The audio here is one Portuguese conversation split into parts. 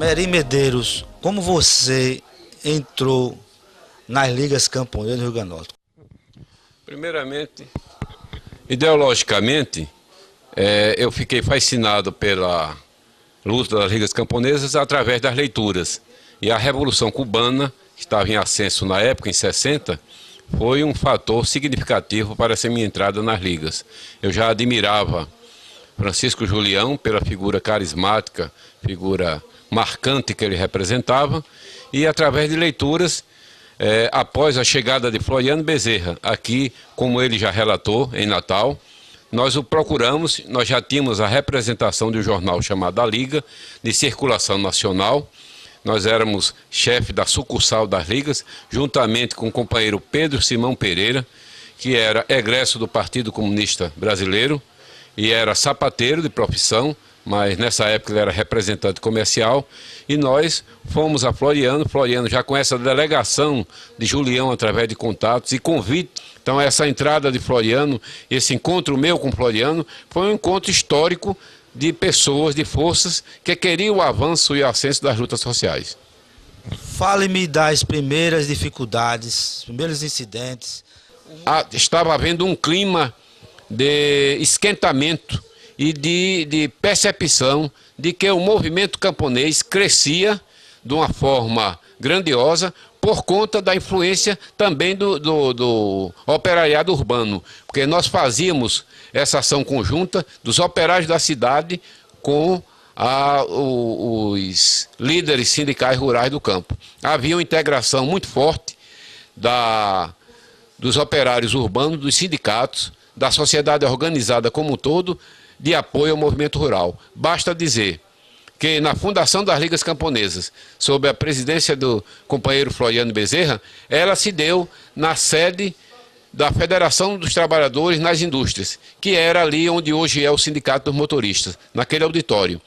Mery Medeiros, como você entrou nas ligas camponesas do Rio Grande do Norte? Primeiramente, ideologicamente, eu fiquei fascinado pela luta das ligas camponesas através das leituras. E a Revolução Cubana, que estava em ascenso na época, em 60, foi um fator significativo para essa minha entrada nas ligas. Eu já admirava Francisco Julião pela figura carismática, figura marcante que ele representava, e através de leituras, após a chegada de Floriano Bezerra, aqui, como ele já relatou, em Natal, nós o procuramos, nós já tínhamos a representação de um jornal chamado A Liga, de circulação nacional. Nós éramos chefe da sucursal das ligas, juntamente com o companheiro Pedro Simão Pereira, que era egresso do Partido Comunista Brasileiro e era sapateiro de profissão, mas nessa época ele era representante comercial, e nós fomos a Floriano já com essa delegação de Julião através de contatos e convite. Então essa entrada de Floriano, esse encontro meu com Floriano, foi um encontro histórico de pessoas, de forças que queriam o avanço e o ascenso das lutas sociais. Fale-me das primeiras dificuldades, primeiros incidentes. Estava havendo um clima de esquentamento e de percepção de que o movimento camponês crescia de uma forma grandiosa por conta da influência também do operariado urbano, porque nós fazíamos essa ação conjunta dos operários da cidade com os líderes sindicais rurais do campo. Havia uma integração muito forte dos operários urbanos, dos sindicatos, da sociedade organizada como um todo, de apoio ao movimento rural. Basta dizer que na fundação das Ligas Camponesas, sob a presidência do companheiro Floriano Bezerra, ela se deu na sede da Federação dos Trabalhadores nas Indústrias, que era ali onde hoje é o Sindicato dos Motoristas, naquele auditório.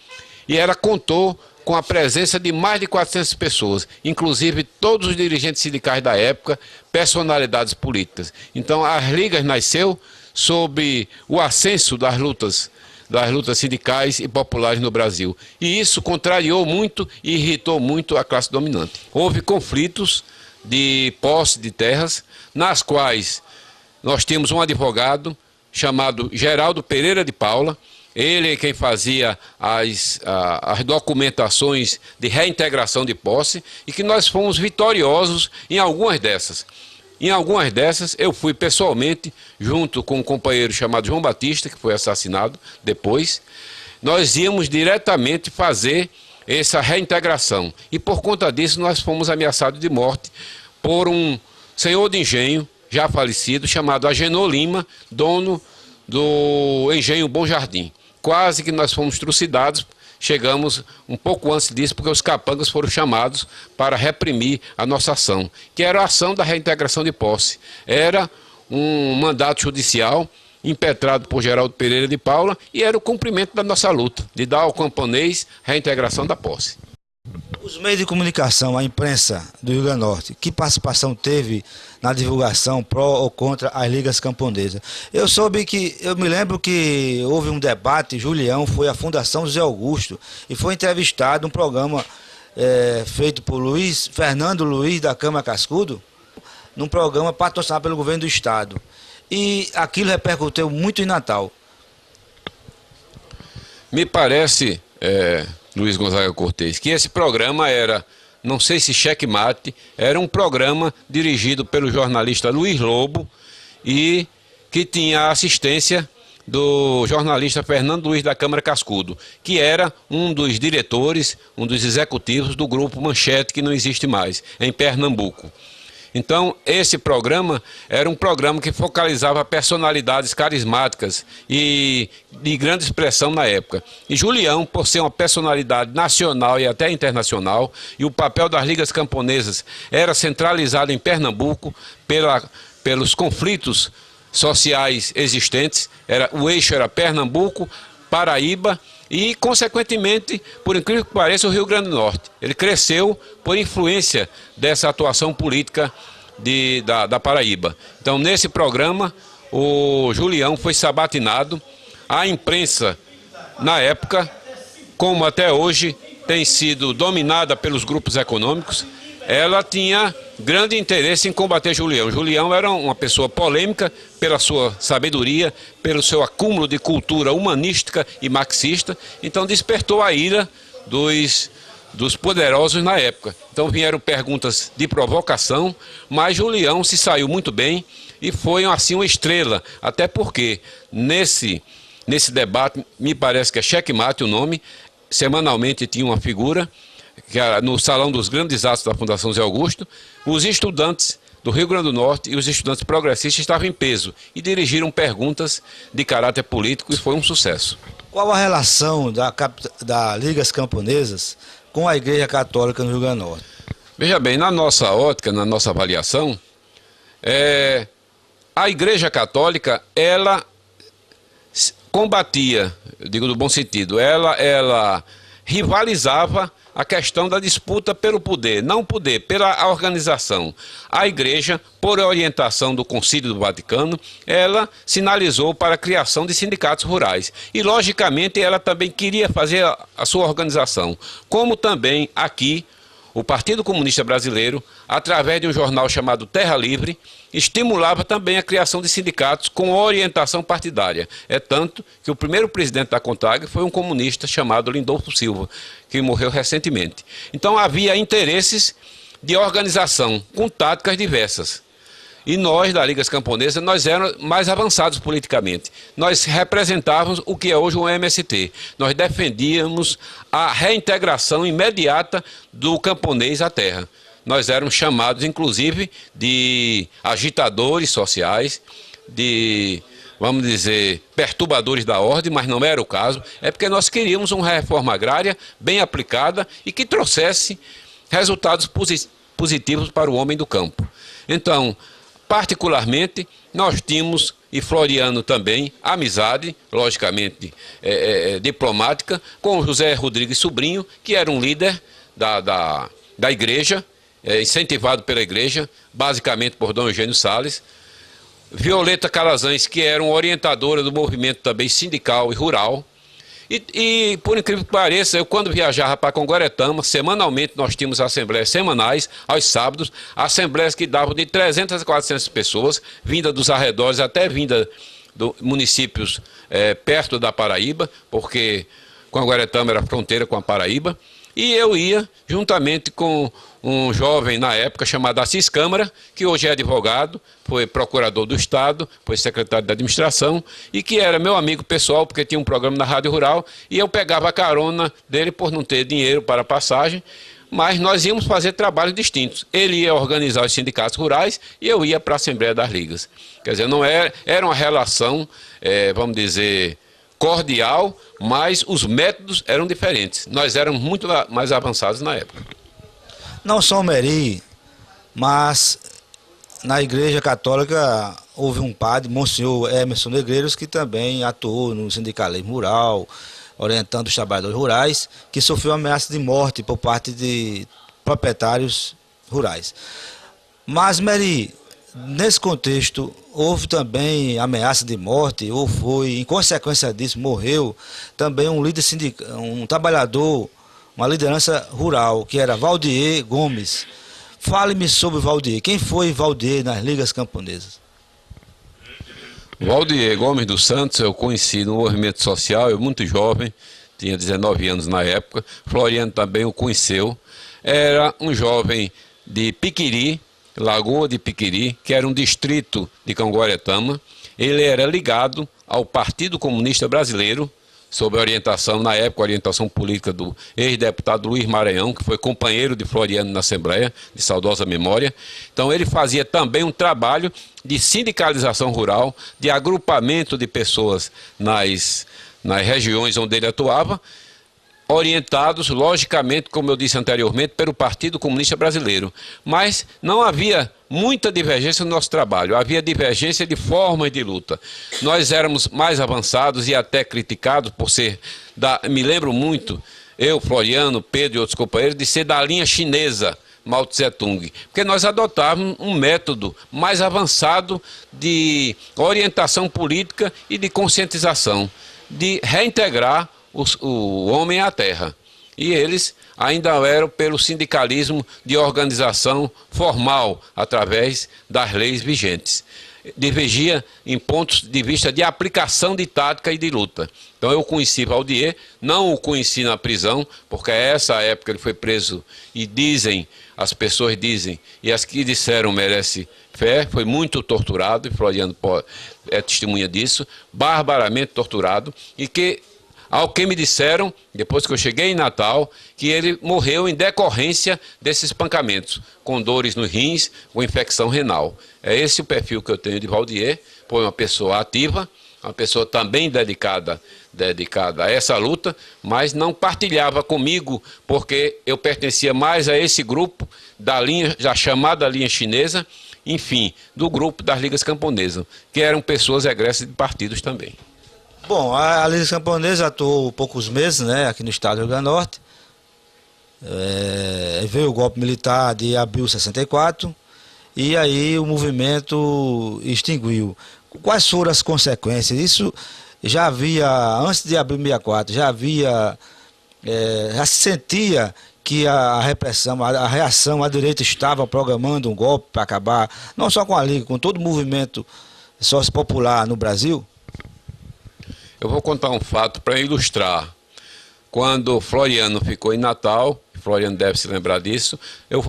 E ela contou com a presença de mais de 400 pessoas, inclusive todos os dirigentes sindicais da época, personalidades políticas. Então as ligas nasceu sob o ascenso das lutas sindicais e populares no Brasil. E isso contrariou muito e irritou muito a classe dominante. Houve conflitos de posse de terras, nas quais nós tínhamos um advogado chamado Geraldo Pereira de Paula. Ele é quem fazia as documentações de reintegração de posse, e que nós fomos vitoriosos em algumas dessas. Em algumas dessas eu fui pessoalmente, junto com um companheiro chamado João Batista, que foi assassinado depois. Nós íamos diretamente fazer essa reintegração, e por conta disso nós fomos ameaçados de morte por um senhor de engenho, já falecido, chamado Agenor Lima, dono do engenho Bom Jardim. Quase que nós fomos trucidados. Chegamos um pouco antes disso, porque os capangas foram chamados para reprimir a nossa ação, que era a ação da reintegração de posse. Era um mandato judicial impetrado por Geraldo Pereira de Paula, e era o cumprimento da nossa luta, de dar ao camponês a reintegração da posse. Os meios de comunicação, a imprensa do Rio Grande do Norte, que participação teve na divulgação pró ou contra as ligas camponesas? Eu me lembro que houve um debate, Julião foi à Fundação José Augusto e foi entrevistado, um programa feito por Fernando Luiz da Câmara Cascudo, num programa patrocinado pelo governo do estado. E aquilo repercutiu muito em Natal. Me parece, Luiz Gonzaga Cortez, que esse programa era, não sei se checkmate, era um programa dirigido pelo jornalista Luiz Lobo e que tinha a assistência do jornalista Fernando Luiz da Câmara Cascudo, que era um dos diretores, um dos executivos do grupo Manchete, que não existe mais, em Pernambuco. Então, esse programa era um programa que focalizava personalidades carismáticas e de grande expressão na época. E Julião, por ser uma personalidade nacional e até internacional, e o papel das ligas camponesas era centralizado em Pernambuco pelos conflitos sociais existentes, o eixo era Pernambuco, Paraíba e, consequentemente, por incrível que pareça, o Rio Grande do Norte. Ele cresceu por influência dessa atuação política da Paraíba. Então, nesse programa, o Julião foi sabatinado. A imprensa, na época, como até hoje, tem sido dominada pelos grupos econômicos, ela tinha grande interesse em combater Julião. Julião era uma pessoa polêmica pela sua sabedoria, pelo seu acúmulo de cultura humanística e marxista, então despertou a ira dos poderosos na época. Então vieram perguntas de provocação, mas Julião se saiu muito bem e foi assim uma estrela, até porque nesse debate, me parece que é Checkmate o nome, semanalmente tinha uma figura, que era no Salão dos Grandes Atos da Fundação Zé Augusto, os estudantes do Rio Grande do Norte e os estudantes progressistas estavam em peso e dirigiram perguntas de caráter político e foi um sucesso. Qual a relação da Ligas Camponesas com a Igreja Católica no Rio Grande do Norte? Veja bem, na nossa ótica, na nossa avaliação, a Igreja Católica, ela combatia, eu digo no bom sentido, ela rivalizava a questão da disputa pelo poder, não poder, pela organização. A Igreja, por orientação do Concílio do Vaticano, ela sinalizou para a criação de sindicatos rurais. E, logicamente, ela também queria fazer a sua organização. Como também aqui, o Partido Comunista Brasileiro, através de um jornal chamado Terra Livre, estimulava também a criação de sindicatos com orientação partidária. É tanto que o primeiro presidente da CONTAG foi um comunista chamado Lindolfo Silva, que morreu recentemente. Então havia interesses de organização com táticas diversas. E nós, da Ligas Camponesas, nós éramos mais avançados politicamente. Nós representávamos o que é hoje o MST. Nós defendíamos a reintegração imediata do camponês à terra. Nós éramos chamados, inclusive, de agitadores sociais, de, vamos dizer, perturbadores da ordem, mas não era o caso. É porque nós queríamos uma reforma agrária bem aplicada e que trouxesse resultados positivos para o homem do campo. Então, particularmente, nós tínhamos, e Floriano também, amizade, logicamente diplomática, com José Rodrigues Sobrinho, que era um líder da igreja, incentivado pela igreja, basicamente por Dom Eugênio Salles. Violeta Calazans, que era uma orientadora do movimento também sindical e rural. E por incrível que pareça, eu quando viajava para Conguaretama, semanalmente nós tínhamos assembleias semanais, aos sábados, assembleias que davam de 300 a 400 pessoas, vinda dos arredores, até vinda dos municípios perto da Paraíba, porque Conguaretama era fronteira com a Paraíba, e eu ia juntamente com um jovem na época chamado Assis Câmara, que hoje é advogado, foi procurador do Estado, foi secretário da administração e que era meu amigo pessoal, porque tinha um programa na Rádio Rural e eu pegava a carona dele por não ter dinheiro para passagem, mas nós íamos fazer trabalhos distintos. Ele ia organizar os sindicatos rurais e eu ia para a Assembleia das Ligas. Quer dizer, não era uma relação, vamos dizer, cordial, mas os métodos eram diferentes. Nós éramos muito mais avançados na época. Não só o Meri, mas na Igreja Católica houve um padre, Monsenhor Emerson Negreiros, que também atuou no sindicalismo rural, orientando os trabalhadores rurais, que sofreu ameaça de morte por parte de proprietários rurais. Mas, Meri, nesse contexto, houve também ameaça de morte, ou foi, em consequência disso, morreu também um líder sindical, um trabalhador, uma liderança rural, que era Valdier Gomes. Fale-me sobre Valdier. Quem foi Valdier nas Ligas Camponesas? Valdier Gomes dos Santos eu conheci no movimento social, eu muito jovem, tinha 19 anos na época. Floriano também o conheceu. Era um jovem de Piquiri, Lagoa de Piquiri, que era um distrito de Conguaretama. Ele era ligado ao Partido Comunista Brasileiro, sob a orientação, na época, a orientação política do ex-deputado Luiz Maranhão, que foi companheiro de Floriano na Assembleia, de saudosa memória. Então ele fazia também um trabalho de sindicalização rural, de agrupamento de pessoas nas regiões onde ele atuava, orientados, logicamente, como eu disse anteriormente, pelo Partido Comunista Brasileiro. Mas não havia muita divergência no nosso trabalho, havia divergência de formas de luta. Nós éramos mais avançados e até criticados por ser, me lembro muito, eu, Floriano, Pedro e outros companheiros, de ser da linha chinesa, Mao Tse Tung, porque nós adotávamos um método mais avançado de orientação política e de conscientização, de reintegrar o homem à terra. E eles ainda eram pelo sindicalismo de organização formal, através das leis vigentes. Divergia em pontos de vista de aplicação de tática e de luta. Então eu conheci Valdier, não o conheci na prisão, porque a essa época ele foi preso e dizem, as pessoas dizem, e as que disseram merece fé, foi muito torturado, e Floriano é testemunha disso, barbaramente torturado, e que, ao que me disseram, depois que eu cheguei em Natal, que ele morreu em decorrência desses espancamentos, com dores nos rins, com infecção renal. É esse o perfil que eu tenho de Valdier, foi uma pessoa ativa, uma pessoa também dedicada a essa luta, mas não partilhava comigo, porque eu pertencia mais a esse grupo da linha, já chamada linha chinesa, enfim, do grupo das Ligas Camponesas, que eram pessoas egressas de partidos também. Bom, a Liga Camponesa atuou poucos meses, né, aqui no estado do Rio Grande do Norte. Veio o golpe militar de abril de 64 e aí o movimento extinguiu. Quais foram as consequências? Isso já havia, antes de abril de 64, já se sentia que a repressão, a reação à direita estava programando um golpe para acabar, não só com a Liga, com todo o movimento sociopopular no Brasil? Eu vou contar um fato para ilustrar. Quando Floriano ficou em Natal, Floriano deve se lembrar disso,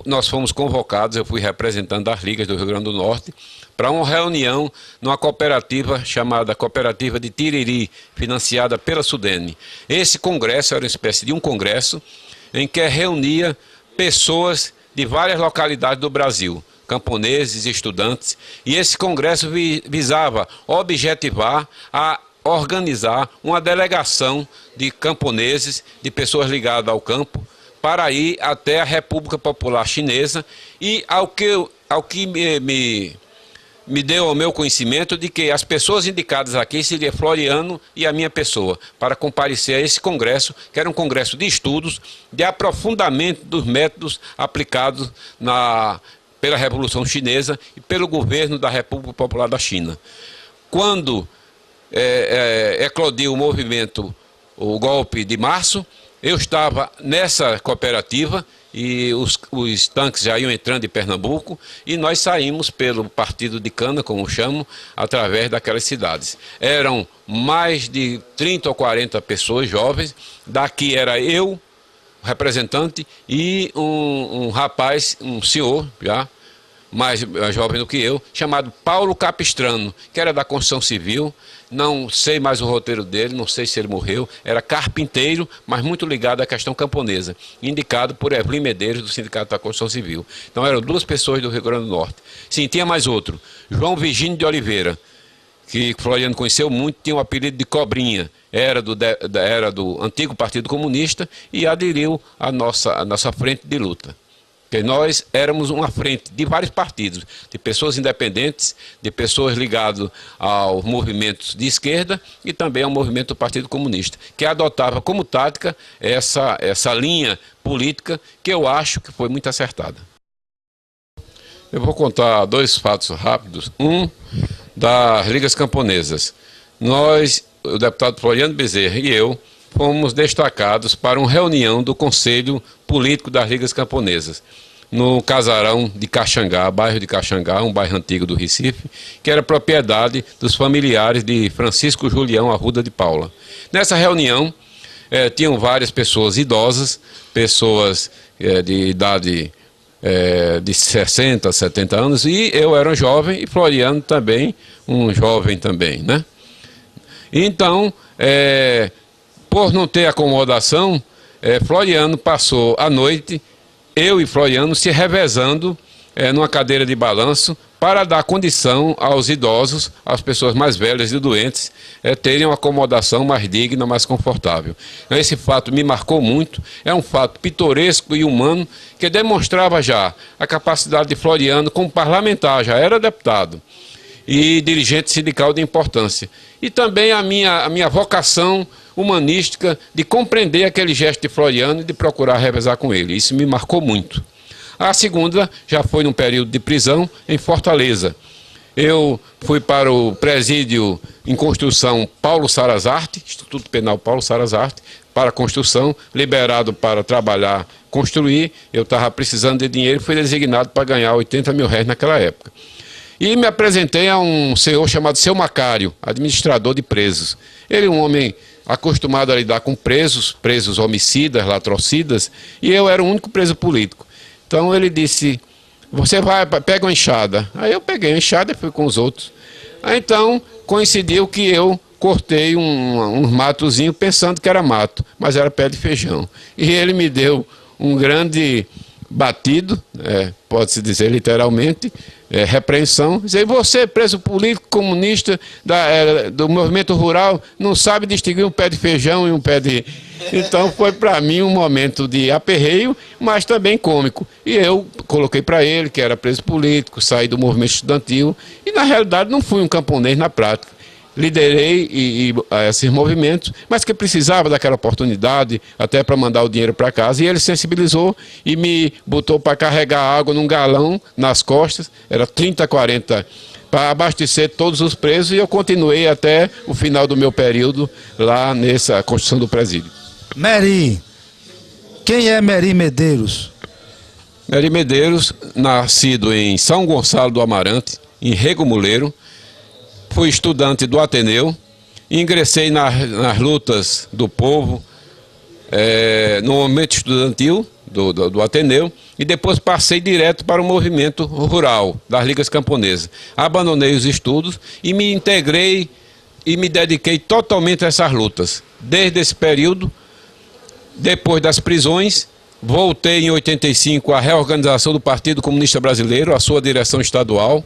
nós fomos convocados, eu fui representante das ligas do Rio Grande do Norte, para uma reunião numa cooperativa chamada Cooperativa de Tiriri, financiada pela Sudene. Esse congresso era uma espécie de um congresso em que reunia pessoas de várias localidades do Brasil, camponeses, estudantes, e esse congresso visava objetivar a organizar uma delegação de camponeses, de pessoas ligadas ao campo, para ir até a República Popular Chinesa e ao que me deu ao meu conhecimento de que as pessoas indicadas aqui seria Floriano e a minha pessoa, para comparecer a esse congresso, que era um congresso de estudos, de aprofundamento dos métodos aplicados pela Revolução Chinesa e pelo governo da República Popular da China. Quando eclodiu o movimento, o golpe de março, eu estava nessa cooperativa e os tanques já iam entrando em Pernambuco e nós saímos pelo partido de cana, como chamam, através daquelas cidades. Eram mais de 30 ou 40 pessoas jovens, daqui era eu, representante, e um rapaz, um senhor já, mais jovem do que eu, chamado Paulo Capistrano, que era da construção civil, não sei mais o roteiro dele, não sei se ele morreu, era carpinteiro, mas muito ligado à questão camponesa, indicado por Evelyn Medeiros, do Sindicato da Construção Civil. Então eram duas pessoas do Rio Grande do Norte. Sim, tinha mais outro, João Virgínio de Oliveira, que Floriano conheceu muito, tinha o apelido de Cobrinha, era do antigo Partido Comunista e aderiu à nossa frente de luta. Porque nós éramos uma frente de vários partidos, de pessoas independentes, de pessoas ligadas aos movimentos de esquerda e também ao movimento do Partido Comunista, que adotava como tática essa linha política que eu acho que foi muito acertada. Eu vou contar dois fatos rápidos. Um, das Ligas Camponesas. Nós, o deputado Floriano Bezerra e eu, fomos destacados para uma reunião do Conselho Político das Ligas Camponesas, no casarão de Caxangá, bairro de Caxangá, um bairro antigo do Recife, que era propriedade dos familiares de Francisco Julião Arruda de Paula. Nessa reunião, tinham várias pessoas idosas, pessoas de idade de 60, 70 anos, e eu era um jovem, e Floriano também, um jovem também, né? Então, por não ter acomodação, Floriano passou a noite, eu e Floriano se revezando numa cadeira de balanço para dar condição aos idosos, às pessoas mais velhas e doentes, terem uma acomodação mais digna, mais confortável. Esse fato me marcou muito, é um fato pitoresco e humano que demonstrava já a capacidade de Floriano como parlamentar, já era deputado e dirigente sindical de importância. E também a minha vocação humanística de compreender aquele gesto de Floriano e de procurar revezar com ele. Isso me marcou muito. A segunda já foi num período de prisão em Fortaleza. Eu fui para o presídio em construção Paulo Sarazarte, Instituto Penal Paulo Sarazarte, para construção, liberado para trabalhar, construir. Eu estava precisando de dinheiro e fui designado para ganhar R$80 mil naquela época. E me apresentei a um senhor chamado Seu Macário, administrador de presos. Ele é um homem acostumado a lidar com presos homicidas, latrocidas, e eu era o único preso político. Então ele disse: você pega uma enxada. Aí eu peguei a enxada e fui com os outros. Aí então coincidiu que eu cortei um matozinho pensando que era mato, mas era pé de feijão. E ele me deu um grande batido, pode-se dizer literalmente, repreensão. Dizer: você, preso político comunista do movimento rural, não sabe distinguir um pé de feijão e um pé de... Então foi para mim um momento de aperreio, mas também cômico. E eu coloquei para ele que era preso político, saí do movimento estudantil e na realidade não fui um camponês na prática. Liderei esses movimentos, mas que precisava daquela oportunidade até para mandar o dinheiro para casa, e ele sensibilizou e me botou para carregar água num galão nas costas, era 30, 40, para abastecer todos os presos, e eu continuei até o final do meu período lá nessa construção do presídio. Mery, quem é Mery Medeiros? Mery Medeiros, nascido em São Gonçalo do Amarante, em Rego Muleiro. Fui estudante do Ateneu, ingressei nas lutas do povo, no movimento estudantil do Ateneu, e depois passei direto para o movimento rural das Ligas Camponesas. Abandonei os estudos e me integrei e me dediquei totalmente a essas lutas. Desde esse período, depois das prisões, voltei em 85 à reorganização do Partido Comunista Brasileiro, a sua direção estadual.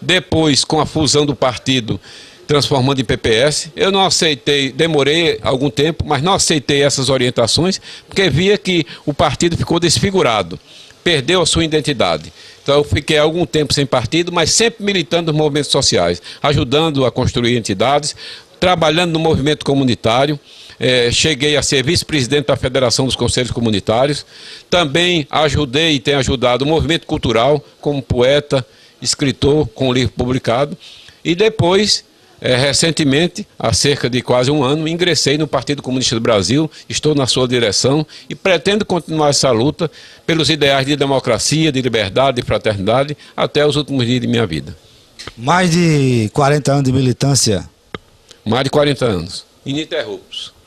Depois, com a fusão do partido, transformando em PPS, eu não aceitei, demorei algum tempo, mas não aceitei essas orientações, porque via que o partido ficou desfigurado, perdeu a sua identidade. Então eu fiquei algum tempo sem partido, mas sempre militando nos movimentos sociais, ajudando a construir entidades, trabalhando no movimento comunitário. Cheguei a ser vice-presidente da Federação dos Conselhos Comunitários. Também ajudei e tenho ajudado o movimento cultural, como poeta, escritor, com um livro publicado. E depois, recentemente, há cerca de quase um ano, ingressei no Partido Comunista do Brasil, estou na sua direção e pretendo continuar essa luta pelos ideais de democracia, de liberdade, de fraternidade, até os últimos dias de minha vida. Mais de 40 anos de militância? Mais de 40 anos, ininterruptos.